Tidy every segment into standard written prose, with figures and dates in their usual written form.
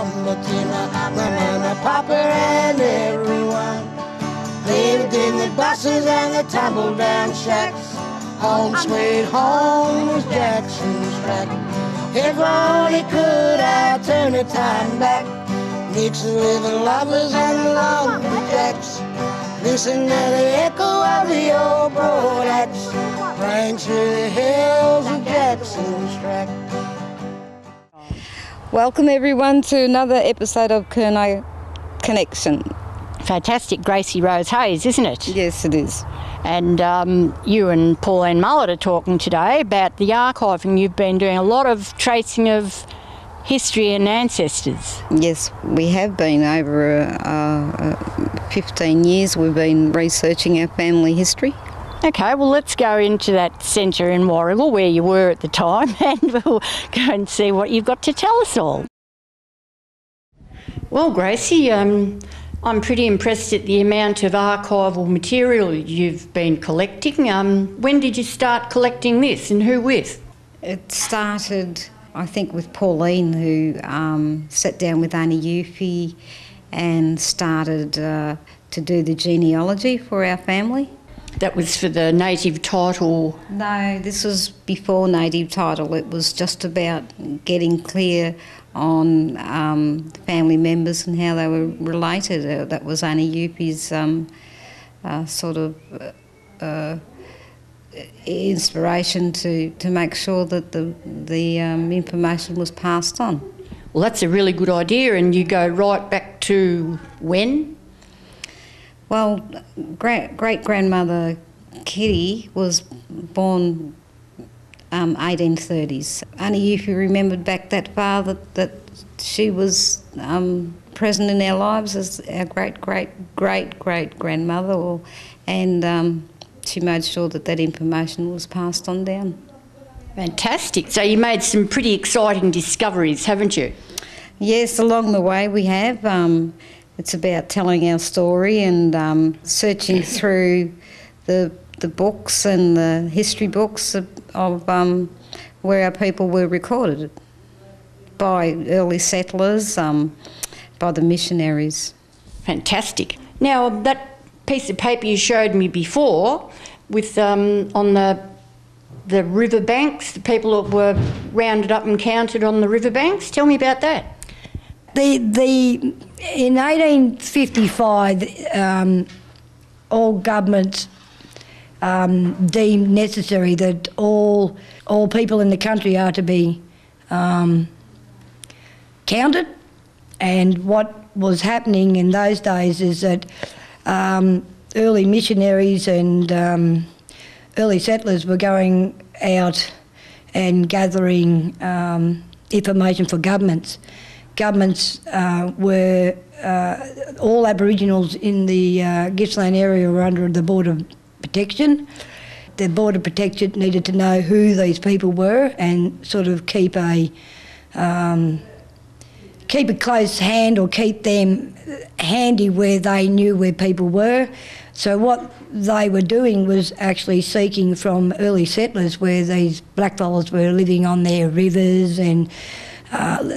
Mama Tina, Mama Papa and everyone lived in the buses and the tumble-down shacks. Home sweet home was Jackson's track. If only could I turn the time back, mix with the lovers and the lumberjacks. Listen to the echo of the old broad axe rang through the hills of Jackson's track. Welcome everyone to another episode of Kurnai Konnection. Fantastic Gracie Rose Hayes, isn't it? Yes, it is. And you and Pauline Mullett are talking today about the archiving. You've been doing a lot of tracing of history and ancestors. Yes, we have been over 15 years. We've been researching our family history. Okay, well let's go into that centre in Warrigal where you were at the time and we'll go and see what you've got to tell us all. Well, Gracie, I'm pretty impressed at the amount of archival material you've been collecting. When did you start collecting this and who with? It started, I think, with Pauline, who sat down with Auntie Eufy and started to do the genealogy for our family. That was for the native title? No, this was before native title. It was just about getting clear on family members and how they were related. That was Auntie Eufy's sort of inspiration to make sure that the information was passed on. Well, that's a really good idea, and you go right back to when? Well, great-grandmother Kitty was born 1830s. Auntie Eufy remembered back that far that she was present in our lives as our great-grandmother, and she made sure that information was passed on down. Fantastic. So you made some pretty exciting discoveries, haven't you? Yes, along the way we have. It's about telling our story and searching through the books and the history books of where our people were recorded by early settlers, by the missionaries. Fantastic. Now, that piece of paper you showed me before with on the riverbanks, the people that were rounded up and counted on the riverbanks, tell me about that. In 1855, all governments deemed necessary that all people in the country are to be counted. And what was happening in those days is that early missionaries and early settlers were going out and gathering information for governments. Governments were, all Aboriginals in the Gippsland area were under the Border Protection. The Border Protection needed to know who these people were and sort of keep a close hand or keep them handy where they knew where people were. So what they were doing was actually seeking from early settlers where these blackfellas were living on their rivers and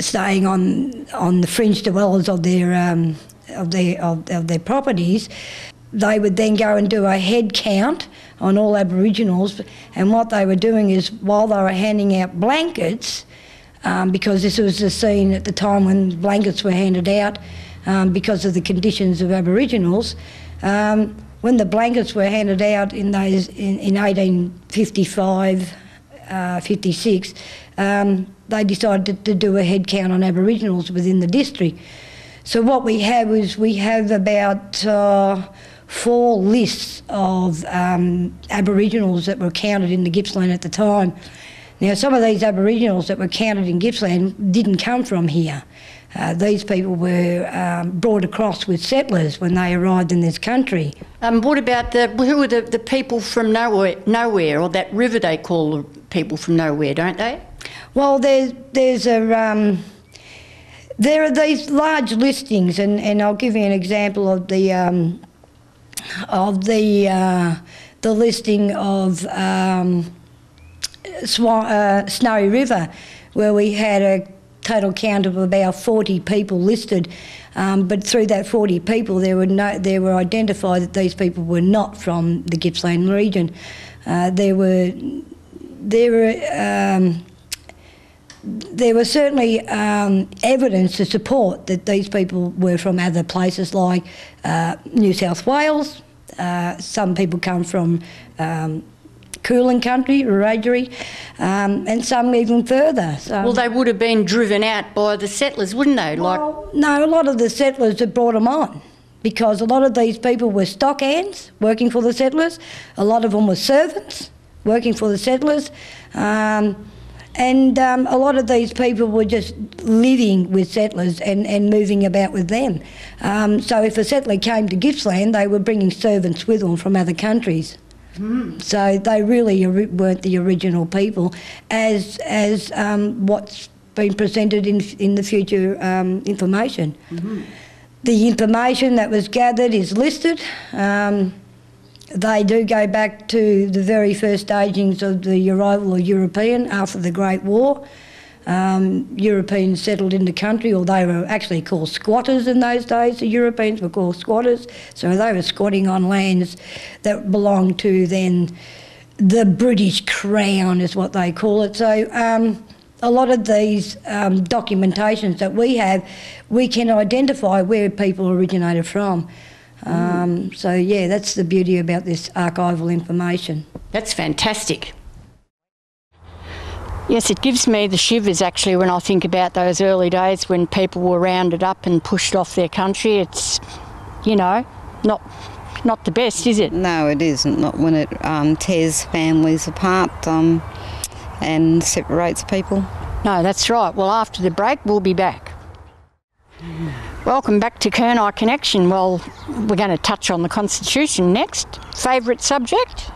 staying on the fringe dwellers of their properties. They would then go and do a head count on all Aboriginals, and what they were doing is while they were handing out blankets, because this was the scene at the time when blankets were handed out because of the conditions of Aboriginals. When the blankets were handed out in 1855, 56, they decided to do a head count on Aboriginals within the district. So what we have is we have about 4 lists of Aboriginals that were counted in the Gippsland at the time. Now, some of these Aboriginals that were counted in Gippsland didn't come from here. These people were brought across with settlers when they arrived in this country. What about who are the people from nowhere, or that river they call the people from nowhere, don't they? Well, there are these large listings, and I'll give you an example of the listing of Snowy River, where we had total count of about 40 people listed, but through that 40 people there were identified that these people were not from the Gippsland region. There were certainly evidence to support that these people were from other places like New South Wales. Some people come from Cooling country, Wiradjuri, and some even further. So, well, they would have been driven out by the settlers, wouldn't they? Well, no, a lot of the settlers had brought them on because a lot of these people were stock hands working for the settlers. A lot of them were servants working for the settlers. And a lot of these people were just living with settlers and moving about with them. So if a settler came to Gippsland, they were bringing servants with them from other countries. So they really weren't the original people, as what's been presented in the future information. The information that was gathered is listed. They do go back to the very first stagings of the arrival of European after the Great War. Europeans settled in the country, or they were actually called squatters in those days. The Europeans were called squatters, so they were squatting on lands that belonged to then the British Crown is what they call it. So a lot of these documentations that we have, we can identify where people originated from. So yeah, that's the beauty about this archival information. That's fantastic. Yes, it gives me the shivers actually when I think about those early days when people were rounded up and pushed off their country. It's, you know, not the best, is it? No, it isn't. Not when it tears families apart and separates people. No, that's right. Well, after the break, we'll be back. Welcome back to Kurnai Connection. Well, we're going to touch on the Constitution next. Favourite subject?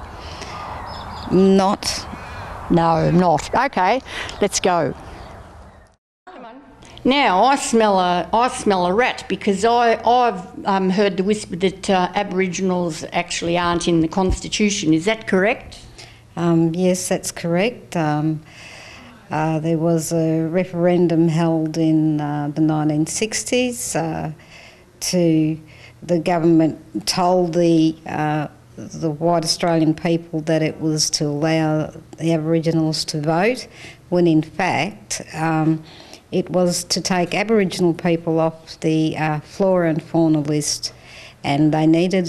Not. No, not. Okay, let's go. Now I smell a rat because I've heard the whisper that Aboriginals actually aren't in the Constitution. Is that correct? Yes, that's correct. There was a referendum held in the 1960s. The government told the white Australian people that it was to allow the Aboriginals to vote, when in fact it was to take Aboriginal people off the flora and fauna list, and they needed...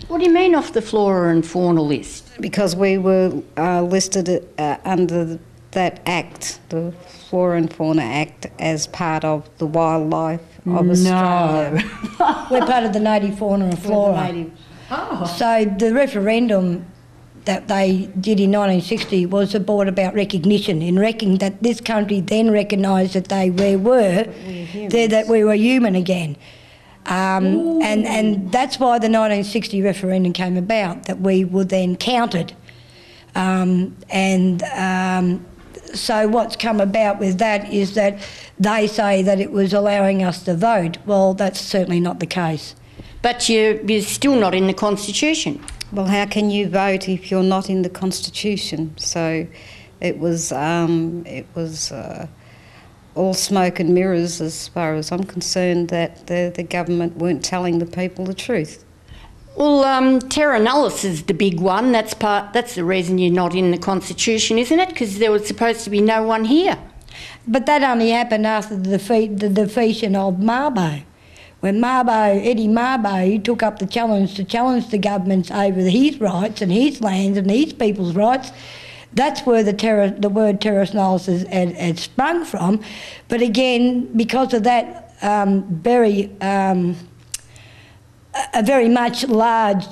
What do you mean off the flora and fauna list? Because we were listed under that Act, the Flora and Fauna Act, as part of the wildlife of Australia. No. We're part of the native fauna and flora. So the referendum that they did in 1960 was brought about recognition, that this country then recognised that that we were human again. And that's why the 1960 referendum came about, that we were then counted. So what's come about with that is that they say that it was allowing us to vote. Well, that's certainly not the case. But you're still not in the Constitution. Well, how can you vote if you're not in the Constitution? So it was all smoke and mirrors as far as I'm concerned, that the government weren't telling the people the truth. Well, terra nullius is the big one. That's the reason you're not in the Constitution, isn't it? Because there was supposed to be no one here. But that only happened after the defeation of Mabo. When Eddie Mabo took up the challenge to challenge the governments over his rights and his lands and his people's rights, that's where the word terra nullius had sprung from. But again, because of that a very much large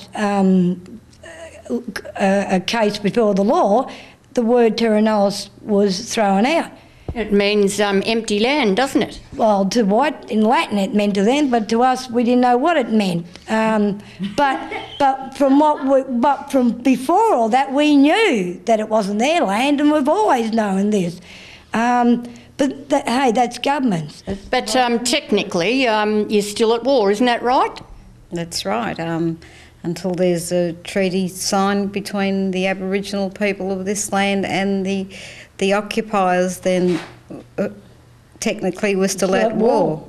a case before the law, the word terra nullius was thrown out. It means empty land, doesn't it? Well, to what in Latin it meant to them, but to us we didn't know what it meant. But from before all that, we knew that it wasn't their land, and we've always known this. Hey, that's governments. But technically, you're still at war, isn't that right? That's right. Until there's a treaty signed between the Aboriginal people of this land and the occupiers, then technically we're still at war.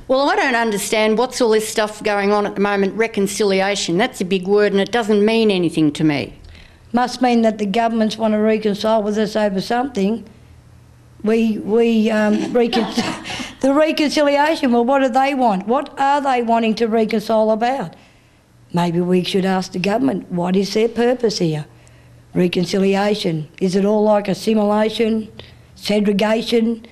Well, I don't understand what's all this stuff going on at the moment, reconciliation. That's a big word and it doesn't mean anything to me. Must mean that the governments want to reconcile with us over something. The reconciliation, well, what do they want? What are they wanting to reconcile about? Maybe we should ask the government, what is their purpose here? Reconciliation. Is it all like assimilation, segregation?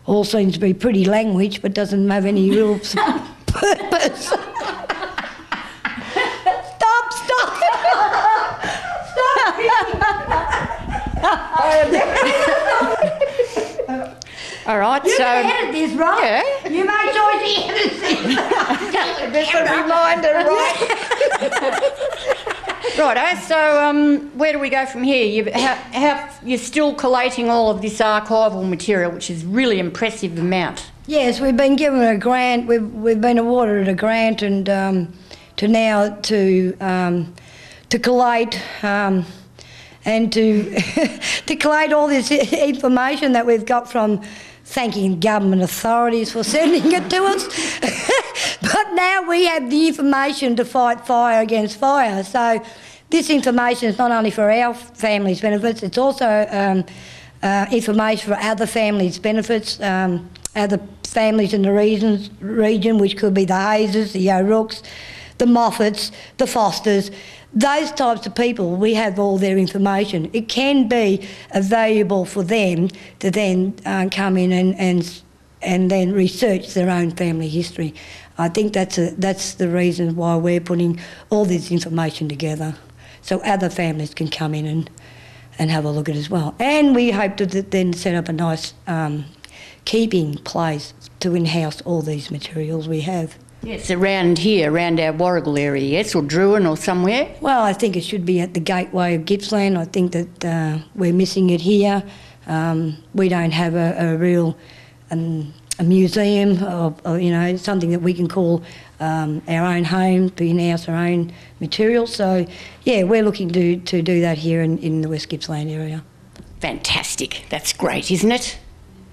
All seems to be pretty language, but doesn't have any real purpose. Stop! All right, You so... edit this, right? Yeah. You make sure she edits it. Just a reminder, right? Righto, so where do we go from here? You're still collating all of this archival material, which is really impressive amount. Yes, we've been given a grant. We've been awarded a grant, and to collate and to to collate all this information that we've got from thanking government authorities for sending it to us. But now we have the information to fight fire against fire. So this information is not only for our family's benefits, it's also information for other families' benefits, other families in the region, which could be the Hazes, the O'Rourkes, the Moffats, the Fosters. Those types of people, we have all their information. It can be valuable for them to then come in and then research their own family history. I think that's the reason why we're putting all this information together, so other families can come in and have a look at it as well. And we hope to then set up a nice keeping place to in-house all these materials we have. Yes, around here, around our Warrigal area, yes, or Druin or somewhere? Well, I think it should be at the gateway of Gippsland. I think that we're missing it here. We don't have a real a museum of something that we can call our own home, to in-house our own material. So, yeah, we're looking to do that here in the West Gippsland area. Fantastic. That's great, isn't it?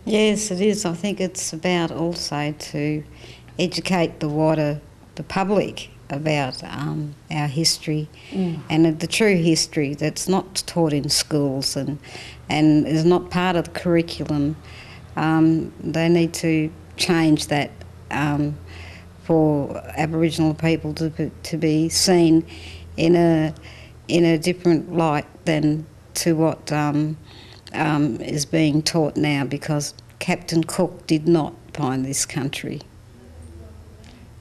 Yes, it is. I think it's about also to educate the public about our history and the true history that's not taught in schools and is not part of the curriculum. They need to change that for Aboriginal people to be seen in a different light than to what is being taught now, because Captain Cook did not find this country.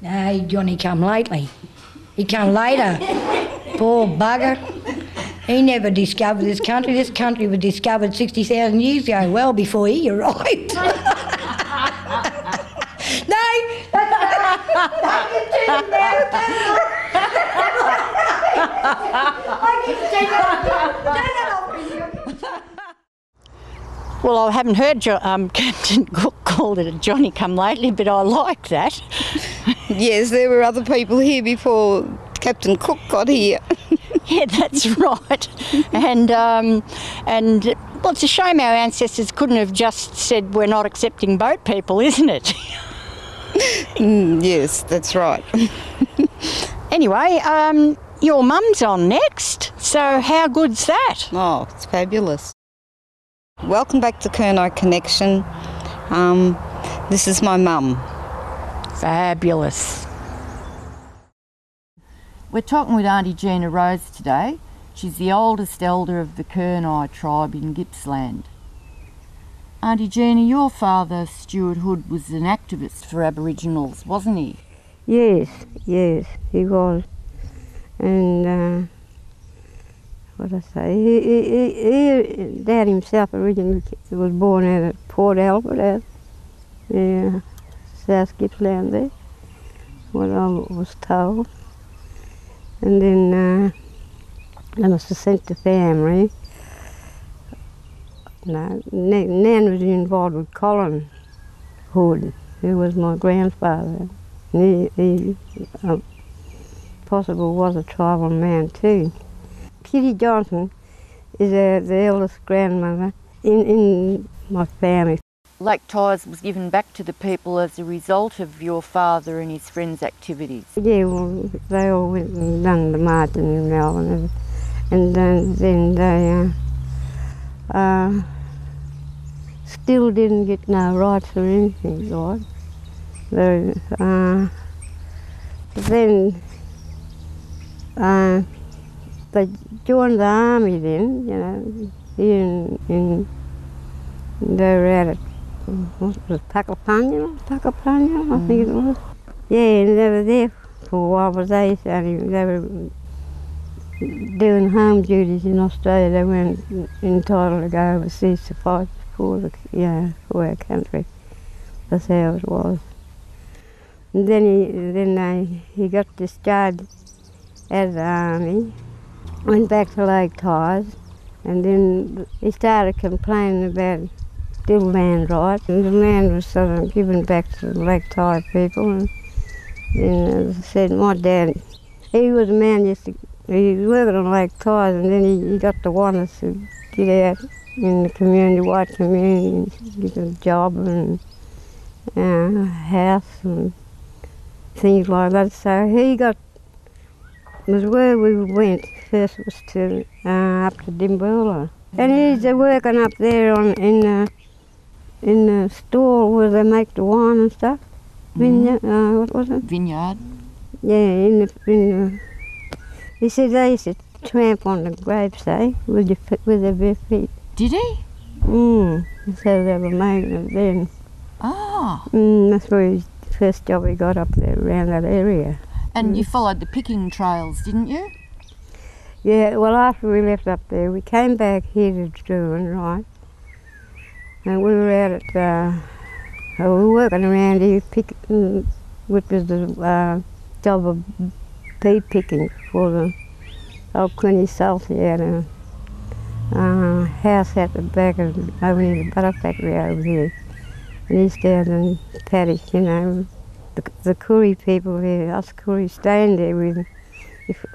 No, Johnny come lately. He come later. Poor bugger. He never discovered this country. This country was discovered 60,000 years ago, well before he arrived. Well, I haven't heard Captain Cook called it a Johnny come lately, but I like that. Yes, there were other people here before Captain Cook got here. Yeah, that's right. And well, it's a shame our ancestors couldn't have just said we're not accepting boat people, isn't it? Yes, that's right. Anyway, your mum's on next, so how good's that? Oh, it's fabulous. Welcome back to Kurnai Connection. This is my mum. Fabulous. We're talking with Auntie Gina Rose today. She's the oldest elder of the Kurnai tribe in Gippsland. Auntie Gina, your father, Stuart Hood, was an activist for Aboriginals, wasn't he? Yes, he was. And what I say, Dad himself originally was born out at Port Albert, out South Gippsland there, what I was told. And then I was sent to family. No, Nan was involved with Colin Hood, who was my grandfather. He possibly was a tribal man too. Kitty Johnson is the eldest grandmother in my family. Lake Tyers was given back to the people as a result of your father and his friends' activities? Yeah, well, they all went and done the marching in Melbourne, and then they still didn't get no rights or anything, like. Then they joined the army then, you know, here in they were out at, what was it, Pakapanya, I think it was. Yeah, and they were there for a while, but they were doing home duties in Australia. They weren't entitled to go overseas to fight for for our country. That's how it was. And then he got discharged out of the army, went back to Lake Tyers, and then he started complaining about still land rights, and the land was sort of given back to the Lake Tyers people. And as I said, my dad, he was a man he was working on Lake Tyers, and then he got to want us to get out in the community, white community, and get a job and a house and things like that. So was where we went first was to up to Dimboola, and he's working up there in the store where they make the wine and stuff. Vineyard, what was it? Vineyard. Yeah, he said they used to tramp on the grapes, with their bare feet. Did he? So they were making it then. Ah. That's where his first job he got up there around that area. And you followed the picking trails, didn't you? Yeah, well, after we left up there, we came back here to Druin, right? And we were out at, we were working around here, which was the job of bee picking for the old Kurnai Konnection. He had a house out the back of over near the butter factory over here. And he's down in Paddy, you know, the Koori people there, us Koori staying there with,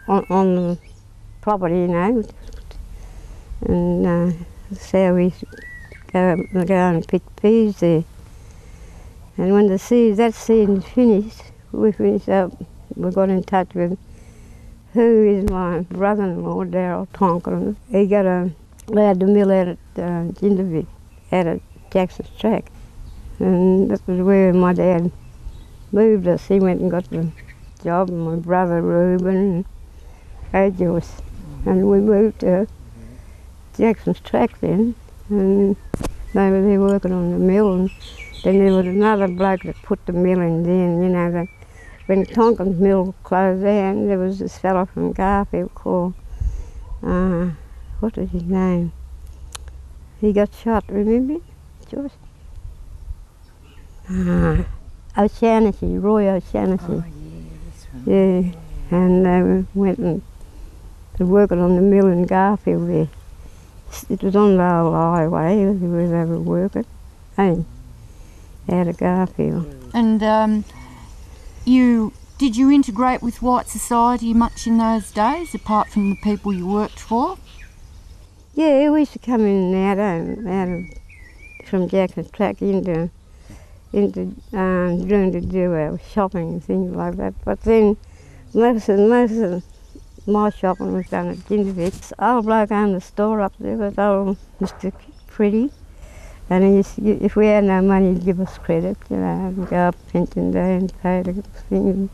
on the property, you know. And so we go and pick peas there. And when that season finished, we finished up, we got in touch with who is my brother-in-law, Darryl Tonkin. He got allowed to mill out at Jindavick, out at Jackson's Track. And that was where my dad moved us. He went and got the job, and my brother Reuben and Joyce. And we moved to Jackson's Track then, and they were there working on the mill. And then there was another bloke that put the mill in then, you know. That when Tonkin's mill closed down, there was this fellow from Garfield called, what was his name? He got shot, remember, Joyce? O'Shaughnessy, Roy O'Shaughnessy. Oh, yeah, that's right. Yeah, and they went and were working on the mill in Garfield there. It was on the old highway where they were working, out of Garfield. And did you integrate with white society much in those days, apart from the people you worked for? Yeah, we used to come in and out from Jackson's Track into Druin to do our shopping and things like that. But then most of my shopping was done at Jindavick. Old bloke owned the store up there was old Mr. Pretty. And if we had no money, he'd give us credit, you know, and go up pension day and pay the things.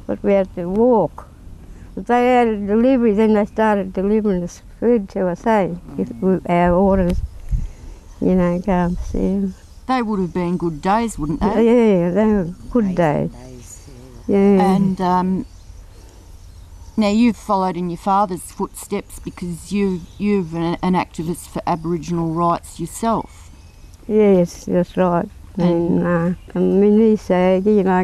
But we had to walk. If they had a delivery, then they started delivering us food to us, our orders, you know, go and see them. They would have been good days, wouldn't they? Yeah, they were good days. Yeah. And now you've followed in your father's footsteps because you're an activist for Aboriginal rights yourself. Yes, that's right. And I mean, he said, you know,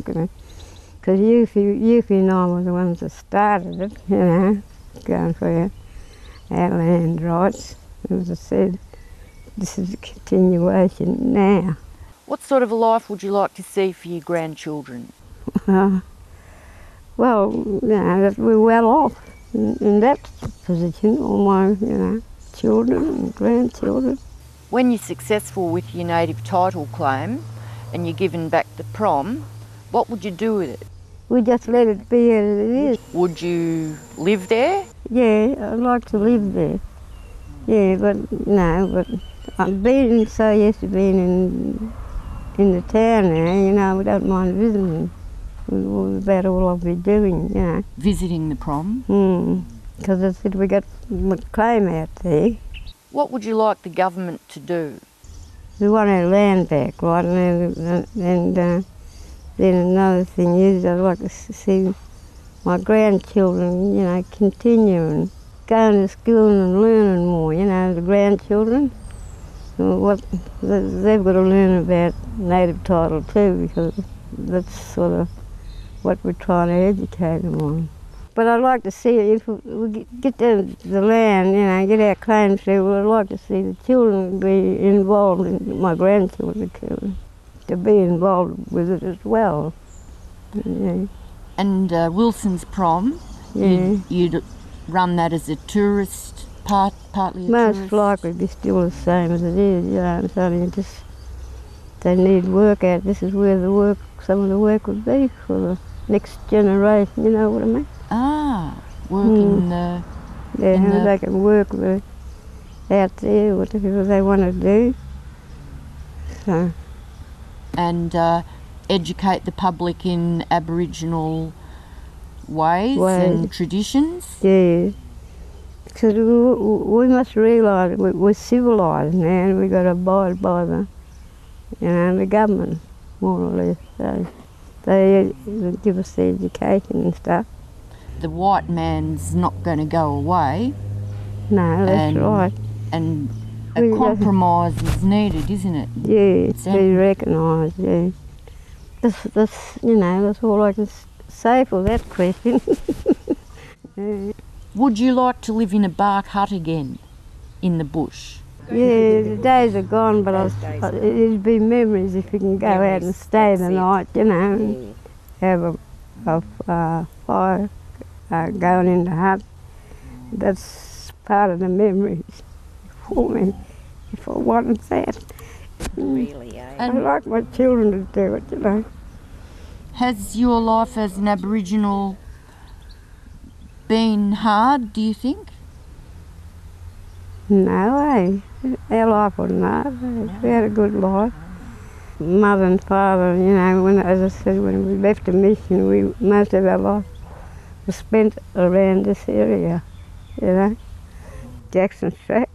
because Yuki and I were the ones that started it, you know, going for our land rights. As I said, this is a continuation now. What sort of a life would you like to see for your grandchildren? Well, you know, that we're well off in that position, all my, you know, children and grandchildren. When you're successful with your native title claim and you're given back the prom, what would you do with it? We just let it be as it is. Would you live there? Yeah, I'd like to live there. Yeah, but no, but I'm being so used to being in the town now, you know, we don't mind visiting. About all I'll be doing, you know. Visiting the prom? Because I said we got a claim out there. What would you like the government to do? We want our land back, right? And then another thing is I'd like to see my grandchildren, you know, continuing, going to school and learning more, you know, the grandchildren. What they've got to learn about native title too, because that's sort of what we're trying to educate them on. But I'd like to see if we get the land, you know, get our claims through, I'd like to see the children be involved, in my grandchildren to be involved with it as well. Yeah. And Wilson's prom, yeah. you'd run that as a tourist, partly a Most tourist? likely be still the same as it is, you know, it's only just they need work out. This is where the work, some of the work would be for the next generation, you know what I mean? Ah, work in the... Yeah, they can work out there, whatever they want to do. So. And educate the public in Aboriginal ways and traditions? Yeah. Because we must realise we're civilised now and we've got to abide by the government, more or less. So they give us the education and stuff. The white man's not going to go away. No, that's right. And a compromise is needed, isn't it? Yeah, to be recognised, yeah. That's, you know, that's all I can say for that question. Yeah. Would you like to live in a bark hut again in the bush? Yeah, the days are gone, but it'd be memories if you can go out and stay the night, you know, and have a fire going in the hut. That's part of the memories for me, if I wanted that. Really, eh? I'd like my children to do it, you know. Has your life as an Aboriginal been hard, do you think? No, our life wasn't hard. We had a good life. Mother and father, you know, as I said, when we left the mission, most of our life was spent around this area, you know, Jackson Track.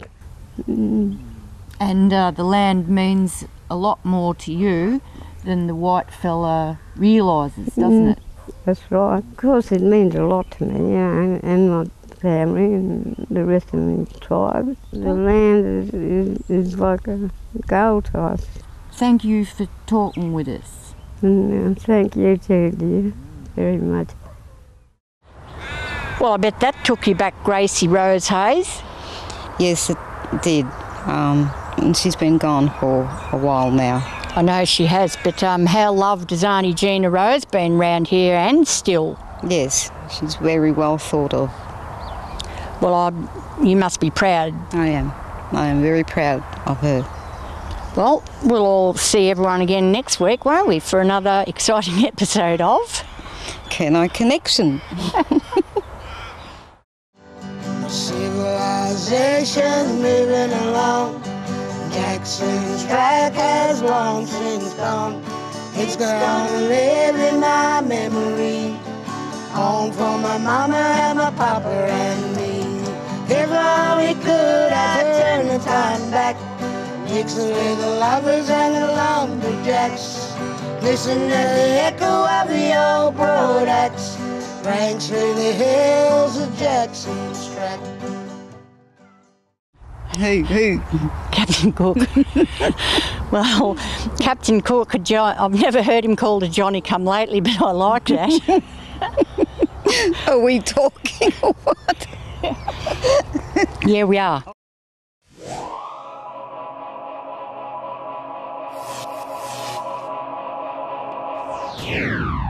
And the land means a lot more to you than the white fella realises, doesn't it? That's right. Of course, it means a lot to me, you know, and my family and the rest of the tribe. The land is like a gold to us. Thank you for talking with us. And thank you too, dear, very much. Well, I bet that took you back, Gracie Rose Hayes. Yes, it did. And she's been gone for a while now. I know she has, but how loved has Auntie Gina Rose been round here and still? Yes, she's very well thought of. Well, you must be proud. I am. I am very proud of her. Well, we'll all see everyone again next week, won't we, for another exciting episode of Kurnai Konnection. Civilization's moving along. Jackson's Track has long since gone. It's gonna live in my memory. Home for my mama and my papa and me. If only could I turn the time back, mix it with the lovers and the lumberjacks. Listen to the echo of the old broad axe, rang through the hills of Jackson's Track. Who? Captain Cook. Well, Captain Cook, I've never heard him called a Johnny come lately, but I like that. Are we talking or what? Yeah, we are. Yeah.